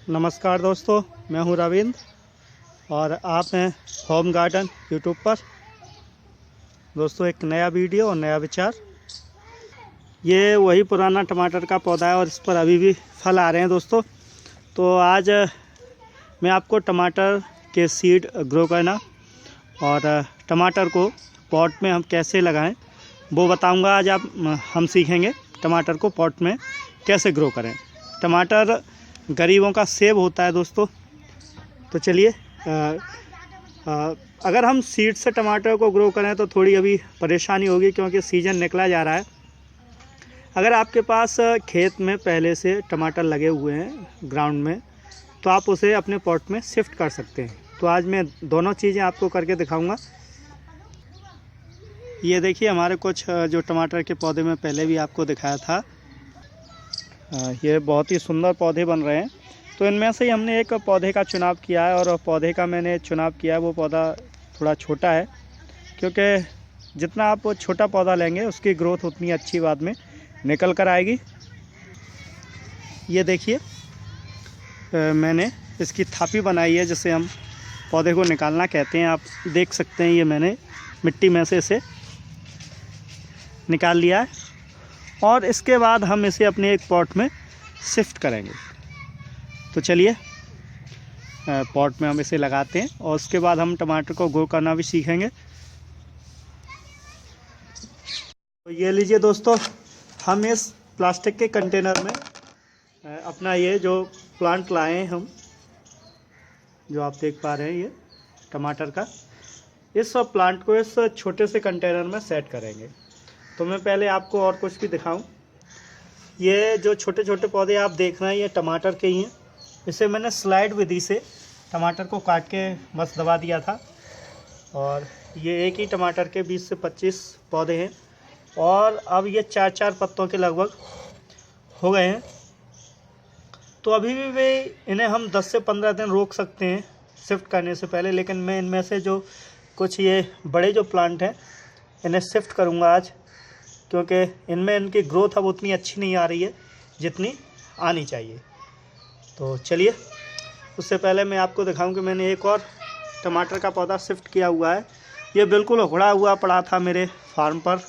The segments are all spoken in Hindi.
नमस्कार दोस्तों, मैं हूं रविंद्र और आप हैं होम गार्डन यूट्यूब पर। दोस्तों, एक नया वीडियो और नया विचार। ये वही पुराना टमाटर का पौधा है और इस पर अभी भी फल आ रहे हैं दोस्तों। तो आज मैं आपको टमाटर के सीड ग्रो करना और टमाटर को पॉट में हम कैसे लगाएं वो बताऊंगा। आज हम सीखेंगे टमाटर को पॉट में कैसे ग्रो करें। टमाटर गरीबों का सेब होता है दोस्तों। तो चलिए, अगर हम सीड से टमाटर को ग्रो करें तो थोड़ी अभी परेशानी होगी क्योंकि सीज़न निकला जा रहा है। अगर आपके पास खेत में पहले से टमाटर लगे हुए हैं ग्राउंड में, तो आप उसे अपने पॉट में शिफ्ट कर सकते हैं। तो आज मैं दोनों चीज़ें आपको करके दिखाऊंगा। ये देखिए, हमारे कुछ जो टमाटर के पौधे में पहले भी आपको दिखाया था, ये बहुत ही सुंदर पौधे बन रहे हैं। तो इनमें से ही हमने एक पौधे का चुनाव किया है और पौधे का मैंने चुनाव किया है वो पौधा थोड़ा छोटा है, क्योंकि जितना आप छोटा पौधा लेंगे उसकी ग्रोथ उतनी अच्छी बाद में निकल कर आएगी। ये देखिए, मैंने इसकी थापी बनाई है जिसे हम पौधे को निकालना कहते हैं। आप देख सकते हैं, ये मैंने मिट्टी में से इसे निकाल लिया है और इसके बाद हम इसे अपने एक पॉट में शिफ्ट करेंगे। तो चलिए, पॉट में हम इसे लगाते हैं और उसके बाद हम टमाटर को ग्रो करना भी सीखेंगे। तो ये लीजिए दोस्तों, हम इस प्लास्टिक के कंटेनर में अपना ये जो प्लांट लाए हैं हम, जो आप देख पा रहे हैं ये टमाटर का, इस प्लांट को इस छोटे से कंटेनर में सेट करेंगे। तो मैं पहले आपको और कुछ भी दिखाऊं। ये जो छोटे छोटे पौधे आप देख रहे हैं ये टमाटर के ही हैं। इसे मैंने स्लाइड विधि से टमाटर को काट के बस दबा दिया था और ये एक ही टमाटर के 20 से 25 पौधे हैं और अब ये 4-4 पत्तों के लगभग हो गए हैं। तो अभी भी वे इन्हें हम 10 से 15 दिन रोक सकते हैं शिफ्ट करने से पहले, लेकिन मैं इनमें से जो कुछ ये बड़े जो प्लांट हैं इन्हें शिफ्ट करूँगा आज, क्योंकि इनमें इनकी ग्रोथ अब उतनी अच्छी नहीं आ रही है जितनी आनी चाहिए। तो चलिए, उससे पहले मैं आपको दिखाऊं कि मैंने एक और टमाटर का पौधा शिफ्ट किया हुआ है। ये बिल्कुल उखड़ा हुआ पड़ा था मेरे फार्म पर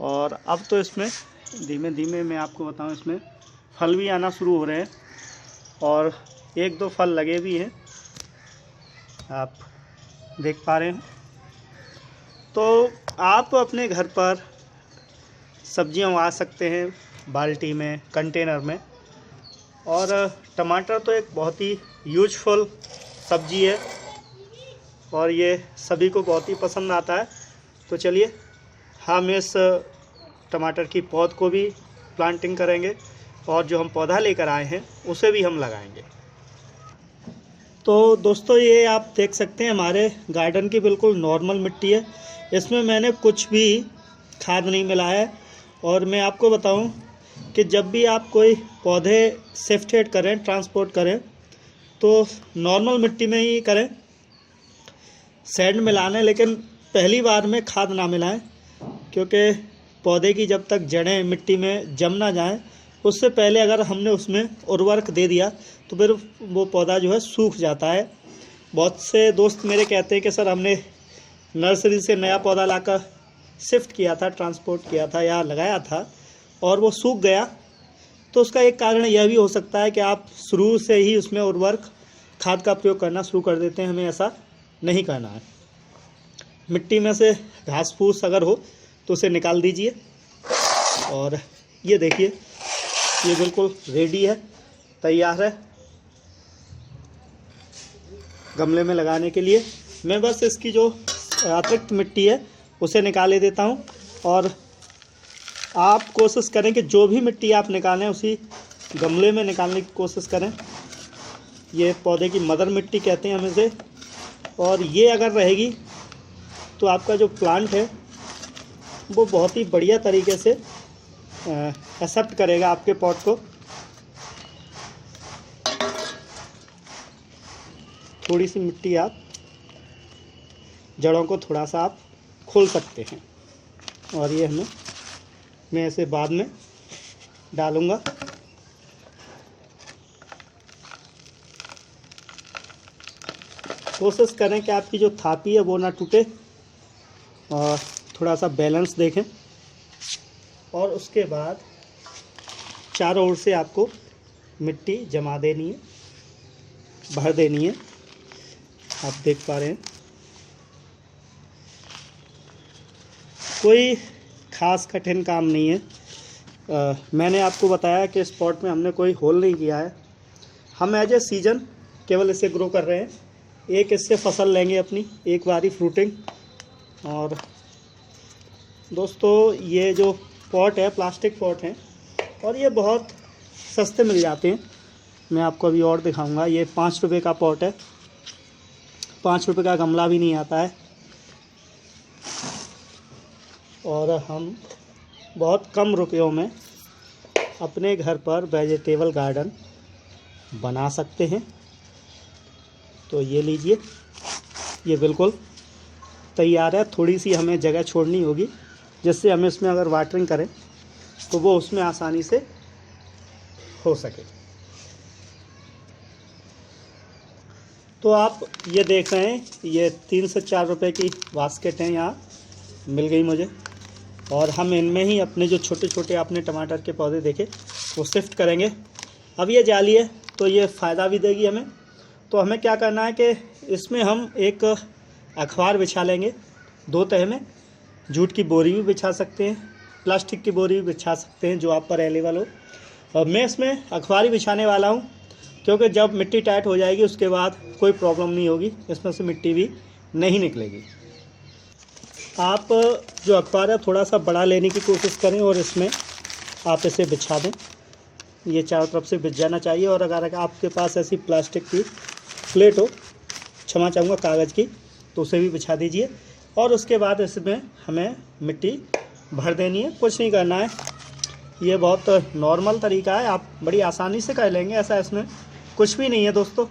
और अब तो इसमें धीमे धीमे, मैं आपको बताऊं, इसमें फल भी आना शुरू हो रहे हैं और 1-2 फल लगे भी हैं, आप देख पा रहे हैं। तो आप अपने घर पर सब्जियां उगा सकते हैं बाल्टी में, कंटेनर में। और टमाटर तो एक बहुत ही यूजफुल सब्जी है और ये सभी को बहुत ही पसंद आता है। तो चलिए, हम इस टमाटर की पौध को भी प्लांटिंग करेंगे और जो हम पौधा लेकर आए हैं उसे भी हम लगाएंगे। तो दोस्तों, ये आप देख सकते हैं हमारे गार्डन की बिल्कुल नॉर्मल मिट्टी है। इसमें मैंने कुछ भी खाद नहीं मिला है। और मैं आपको बताऊं कि जब भी आप कोई पौधे शिफ्टेड करें, ट्रांसपोर्ट करें, तो नॉर्मल मिट्टी में ही करें, सैंड मिलाना, लेकिन पहली बार में खाद ना मिलाएं, क्योंकि पौधे की जब तक जड़ें मिट्टी में जम ना जाएं, उससे पहले अगर हमने उसमें उर्वरक दे दिया तो फिर वो पौधा जो है सूख जाता है। बहुत से दोस्त मेरे कहते हैं कि सर, हमने नर्सरी से नया पौधा लाकर शिफ्ट किया था, ट्रांसपोर्ट किया था या लगाया था और वो सूख गया। तो उसका एक कारण यह भी हो सकता है कि आप शुरू से ही उसमें उर्वरक खाद का प्रयोग करना शुरू कर देते हैं। हमें ऐसा नहीं करना है। मिट्टी में से घास फूस अगर हो तो उसे निकाल दीजिए। और ये देखिए, ये बिल्कुल रेडी है, तैयार है गमले में लगाने के लिए। मैं बस इसकी जो अतिरिक्त मिट्टी है उसे निकाले देता हूँ और आप कोशिश करें कि जो भी मिट्टी आप निकालें उसी गमले में निकालने की कोशिश करें। ये पौधे की मदर मिट्टी कहते हैं हम इसे, और ये अगर रहेगी तो आपका जो प्लांट है वो बहुत ही बढ़िया तरीके से एक्सेप्ट करेगा आपके पॉट को। थोड़ी सी मिट्टी आप जड़ों को थोड़ा सा आप खोल सकते हैं और ये मैं इसे बाद में डालूँगा। कोशिश करें कि आपकी जो थापी है वो ना टूटे, और थोड़ा सा बैलेंस देखें। और उसके बाद चारों ओर से आपको मिट्टी जमा देनी है, भर देनी है। आप देख पा रहे हैं, कोई ख़ास कठिन काम नहीं है। मैंने आपको बताया कि इस पॉट में हमने कोई होल नहीं किया है। हम एज ए सीजन केवल इसे ग्रो कर रहे हैं। एक इससे फसल लेंगे अपनी, एक बारी फ्रूटिंग। और दोस्तों ये जो पॉट है प्लास्टिक पॉट है, और ये बहुत सस्ते मिल जाते हैं। मैं आपको अभी और दिखाऊंगा। ये 5 रुपये का पॉट है, 5 रुपये का गमला भी नहीं आता है। और हम बहुत कम रुपयों में अपने घर पर वेजिटेबल गार्डन बना सकते हैं। तो ये लीजिए, ये बिल्कुल तैयार है। थोड़ी सी हमें जगह छोड़नी होगी, जिससे हम इसमें अगर वाटरिंग करें तो वो उसमें आसानी से हो सके। तो आप ये देख रहे हैं, ये 3 से 4 रुपए की बास्केट हैं, यहाँ मिल गई मुझे। और हम इनमें ही अपने जो छोटे छोटे आपने टमाटर के पौधे देखे वो शिफ्ट करेंगे। अब ये जाली है तो ये फ़ायदा भी देगी हमें। तो हमें क्या करना है कि इसमें हम एक अखबार बिछा लेंगे 2 तह में। जूट की बोरी भी बिछा सकते हैं, प्लास्टिक की बोरी भी बिछा सकते हैं, जो आप पर अवेलेबल हो। और मैं इसमें अखबार ही बिछाने वाला हूँ, क्योंकि जब मिट्टी टाइट हो जाएगी उसके बाद कोई प्रॉब्लम नहीं होगी, इसमें से मिट्टी भी नहीं निकलेगी। आप जो अखबार है थोड़ा सा बड़ा लेने की कोशिश करें और इसमें आप इसे बिछा दें। ये चारों तरफ से बिछ जाना चाहिए। और अगर आपके पास ऐसी प्लास्टिक की प्लेट हो, क्षमा चाहूँगा कागज़ की, तो उसे भी बिछा दीजिए। और उसके बाद इसमें हमें मिट्टी भर देनी है, कुछ नहीं करना है। ये बहुत नॉर्मल तरीका है, आप बड़ी आसानी से कर लेंगे, ऐसा इसमें कुछ भी नहीं है दोस्तों।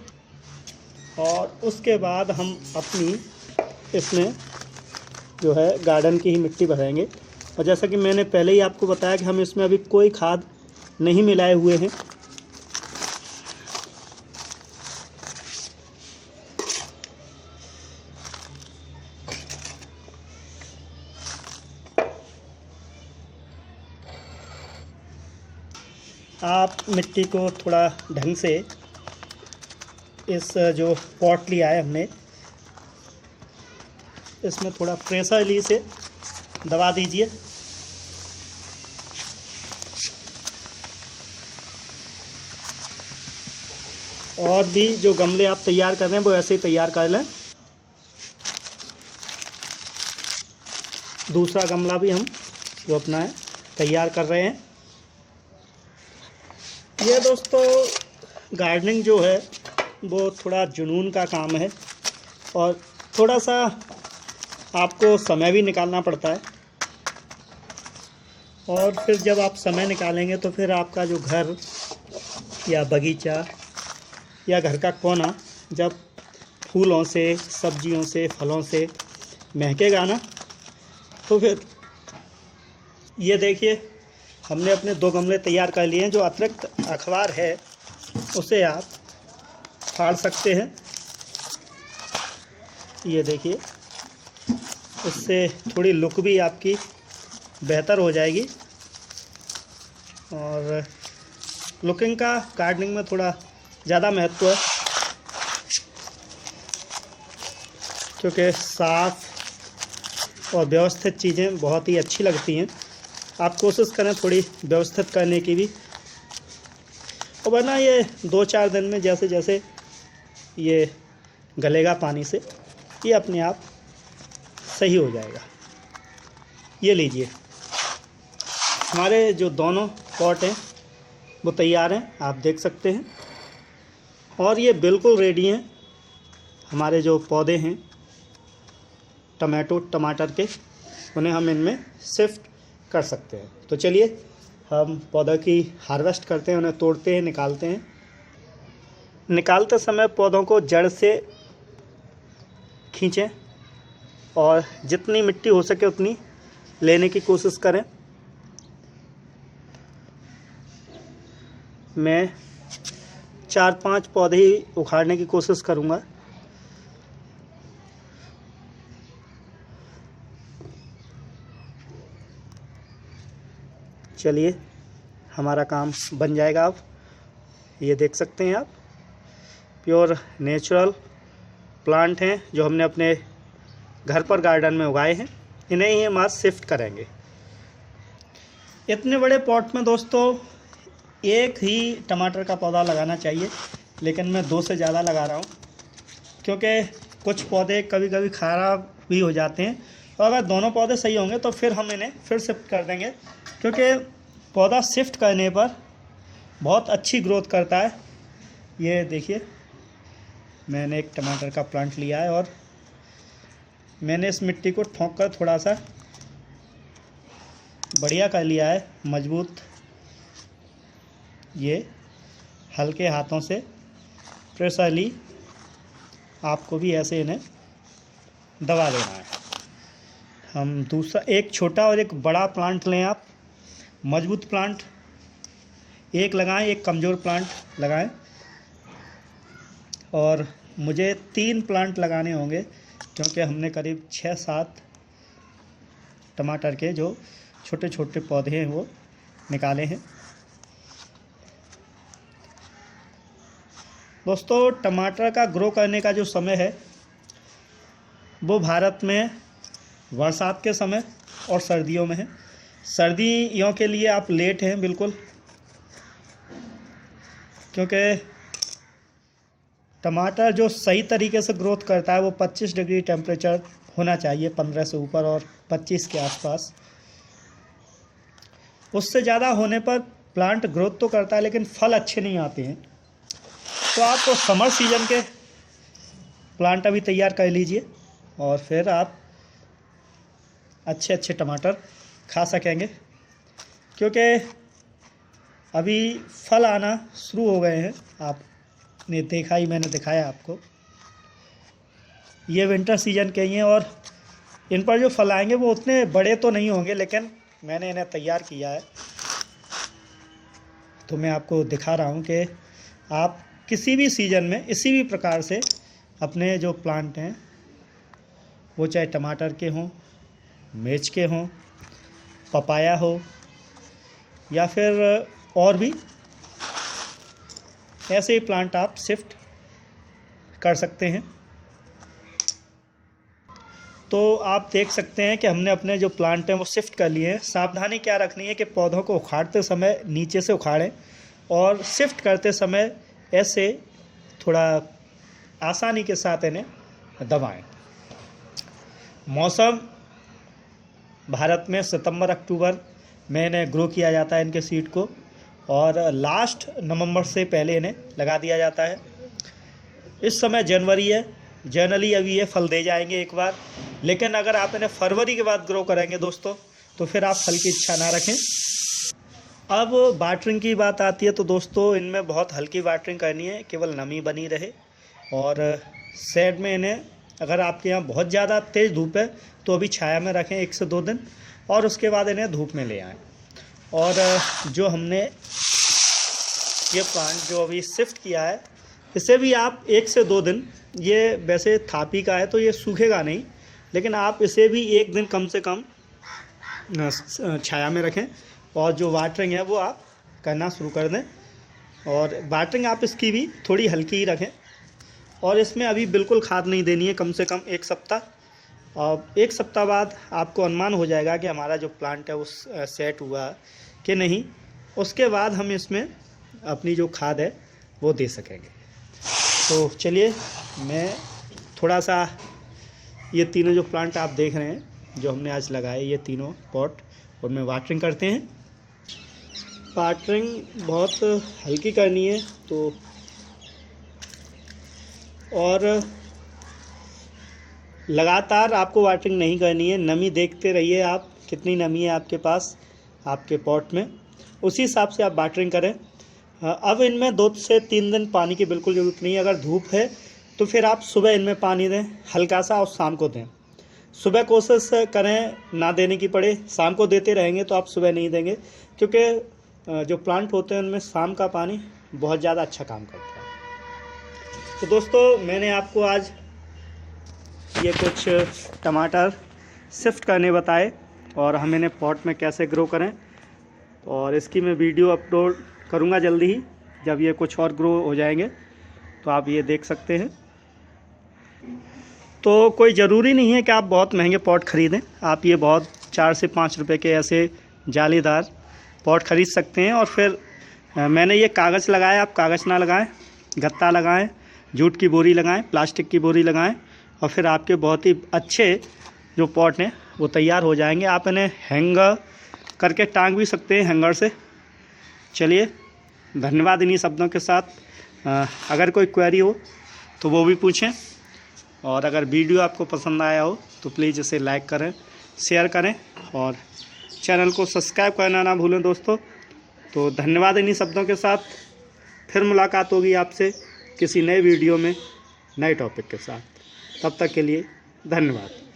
और उसके बाद हम अपनी इसमें जो है गार्डन की ही मिट्टी भरेंगे। और जैसा कि मैंने पहले ही आपको बताया कि हम इसमें अभी कोई खाद नहीं मिलाए हुए हैं। आप मिट्टी को थोड़ा ढंग से, इस जो पॉट लिया है हमने, इसमें थोड़ा प्रेशरली से दबा दीजिए। और भी जो गमले आप तैयार कर रहे हैं वो ऐसे ही तैयार कर लें। दूसरा गमला भी हम जो अपना है तैयार कर रहे हैं। ये दोस्तों गार्डनिंग जो है वो थोड़ा जुनून का काम है, और थोड़ा सा आपको समय भी निकालना पड़ता है। और फिर जब आप समय निकालेंगे तो फिर आपका जो घर या बगीचा या घर का कोना जब फूलों से, सब्जियों से, फलों से महकेगा ना, तो फिर ये देखिए हमने अपने 2 गमले तैयार कर लिए हैं। जो अतिरिक्त अखबार है उसे आप फाड़ सकते हैं, ये देखिए, इससे थोड़ी लुक भी आपकी बेहतर हो जाएगी। और लुकिंग का गार्डनिंग में थोड़ा ज़्यादा महत्व है, क्योंकि साफ़ और व्यवस्थित चीज़ें बहुत ही अच्छी लगती हैं। आप कोशिश करें थोड़ी व्यवस्थित करने की भी, और वरना ये 2-4 दिन में जैसे जैसे ये गलेगा पानी से, ये अपने आप सही हो जाएगा। ये लीजिए, हमारे जो दोनों पॉट हैं वो तैयार हैं, आप देख सकते हैं। और ये बिल्कुल रेडी हैं। हमारे जो पौधे हैं टमाटर के, उन्हें हम इनमें शिफ्ट कर सकते हैं। तो चलिए हम पौधा की हार्वेस्ट करते हैं, उन्हें तोड़ते हैं, निकालते हैं। निकालते समय पौधों को जड़ से खींचें और जितनी मिट्टी हो सके उतनी लेने की कोशिश करें। मैं 4-5 पौधे ही उखाड़ने की कोशिश करूँगा। चलिए हमारा काम बन जाएगा। अब ये देख सकते हैं आप, प्योर नेचुरल प्लांट हैं जो हमने अपने घर पर गार्डन में उगाए हैं। इन्हें ही हम आज शिफ्ट करेंगे। इतने बड़े पॉट में दोस्तों एक ही टमाटर का पौधा लगाना चाहिए, लेकिन मैं 2 से ज़्यादा लगा रहा हूँ क्योंकि कुछ पौधे कभी कभी ख़राब भी हो जाते हैं। और अगर दोनों पौधे सही होंगे तो फिर हम इन्हें फिर शिफ्ट कर देंगे, क्योंकि पौधा शिफ्ट करने पर बहुत अच्छी ग्रोथ करता है। ये देखिए, मैंने एक टमाटर का प्लांट लिया है और मैंने इस मिट्टी को ठोंक कर थोड़ा सा बढ़िया कर लिया है, मजबूत। ये हल्के हाथों से प्रेशरली आपको भी ऐसे इन्हें दबा देना है। हम दूसरा एक छोटा और एक बड़ा प्लांट लें। आप मजबूत प्लांट एक लगाएं, एक कमज़ोर प्लांट लगाएं। और मुझे 3 प्लांट लगाने होंगे क्योंकि हमने करीब 6-7 टमाटर के जो छोटे छोटे पौधे हैं वो निकाले हैं। दोस्तों, टमाटर का ग्रो करने का जो समय है वो भारत में बरसात के समय और सर्दियों में है। सर्दियों के लिए आप लेट हैं बिल्कुल, क्योंकि टमाटर जो सही तरीके से ग्रोथ करता है वो 25 डिग्री टेम्परेचर होना चाहिए, 15 से ऊपर और 25 के आसपास। उससे ज़्यादा होने पर प्लांट ग्रोथ तो करता है लेकिन फल अच्छे नहीं आते हैं। तो आप तो समर सीजन के प्लांट अभी तैयार कर लीजिए और फिर आप अच्छे अच्छे टमाटर खा सकेंगे, क्योंकि अभी फल आना शुरू हो गए हैं। आपने देखा ही, मैंने दिखाया आपको। ये विंटर सीजन के ही हैं और इन पर जो फल आएंगे वो उतने बड़े तो नहीं होंगे, लेकिन मैंने इन्हें तैयार किया है तो मैं आपको दिखा रहा हूँ कि आप किसी भी सीज़न में इसी भी प्रकार से अपने जो प्लांट हैं वो चाहे टमाटर के हों, मिर्च के हों, पपाया हो या फिर और भी ऐसे ही प्लांट आप शिफ्ट कर सकते हैं। तो आप देख सकते हैं कि हमने अपने जो प्लांट हैं वो शिफ्ट कर लिए हैं। सावधानी क्या रखनी है कि पौधों को उखाड़ते समय नीचे से उखाड़ें और शिफ्ट करते समय ऐसे थोड़ा आसानी के साथ इन्हें दबाएं। मौसम भारत में सितंबर अक्टूबर में इन्हें ग्रो किया जाता है, इनके सीड को, और लास्ट नवंबर से पहले इन्हें लगा दिया जाता है। इस समय जनवरी है, जनरली अभी ये फल दे जाएंगे एक बार, लेकिन अगर आप इन्हें फरवरी के बाद ग्रो करेंगे दोस्तों तो फिर आप फल की इच्छा ना रखें। अब वाटरिंग की बात आती है तो दोस्तों इनमें बहुत हल्की वाटरिंग करनी है, केवल नमी बनी रहे। और शेड में इन्हें, अगर आपके यहाँ बहुत ज़्यादा तेज़ धूप है तो अभी छाया में रखें 1 से 2 दिन, और उसके बाद इन्हें धूप में ले आएँ। और जो हमने ये प्लांट जो अभी शिफ्ट किया है इसे भी आप 1 से 2 दिन, ये वैसे थापी का है तो ये सूखेगा नहीं, लेकिन आप इसे भी 1 दिन कम से कम छाया में रखें और जो वाटरिंग है वो आप करना शुरू कर दें। और वाटरिंग आप इसकी भी थोड़ी हल्की ही रखें और इसमें अभी बिल्कुल खाद नहीं देनी है, कम से कम 1 सप्ताह। और 1 सप्ताह बाद आपको अनुमान हो जाएगा कि हमारा जो प्लांट है वो सेट हुआ कि नहीं। उसके बाद हम इसमें अपनी जो खाद है वो दे सकेंगे। तो चलिए, मैं थोड़ा सा ये तीनों जो प्लांट आप देख रहे हैं जो हमने आज लगाए, ये तीनों पॉट, उनमें वाटरिंग करते हैं। वाटरिंग बहुत हल्की करनी है तो, और लगातार आपको वाटरिंग नहीं करनी है। नमी देखते रहिए आप, कितनी नमी है आपके पास आपके पॉट में, उसी हिसाब से आप वाटरिंग करें। अब इनमें 2 से 3 दिन पानी की बिल्कुल ज़रूरत नहीं है। अगर धूप है तो फिर आप सुबह इनमें पानी दें हल्का सा और शाम को दें। सुबह कोशिश करें ना देने की पड़े, शाम को देते रहेंगे तो आप सुबह नहीं देंगे, क्योंकि जो प्लांट होते हैं उनमें शाम का पानी बहुत ज़्यादा अच्छा काम करता है। तो दोस्तों, मैंने आपको आज ये कुछ टमाटर शिफ्ट करने बताए और हम इन्हें पॉट में कैसे ग्रो करें। और इसकी मैं वीडियो अपलोड करूँगा जल्दी ही, जब ये कुछ और ग्रो हो जाएंगे तो आप ये देख सकते हैं। तो कोई ज़रूरी नहीं है कि आप बहुत महंगे पॉट ख़रीदें, आप ये बहुत 4 से 5 रुपए के ऐसे जालीदार पॉट ख़रीद सकते हैं। और फिर मैंने ये कागज़ लगाया, आप कागज़ ना लगाएं, गत्ता लगाएं, जूट की बोरी लगाएं, प्लास्टिक की बोरी लगाएं, और फिर आपके बहुत ही अच्छे जो पॉट हैं वो तैयार हो जाएंगे। आप इन्हें हैंगर करके टांग भी सकते हैं हैंगर से। चलिए, धन्यवाद इन्हीं शब्दों के साथ। अगर कोई क्वेरी हो तो वो भी पूछें, और अगर वीडियो आपको पसंद आया हो तो प्लीज़ इसे लाइक करें, शेयर करें और चैनल को सब्सक्राइब करना ना भूलें दोस्तों। तो धन्यवाद इन्हीं शब्दों के साथ, फिर मुलाकात होगी आपसे किसी नए वीडियो में नए टॉपिक के साथ। तब तक के लिए धन्यवाद।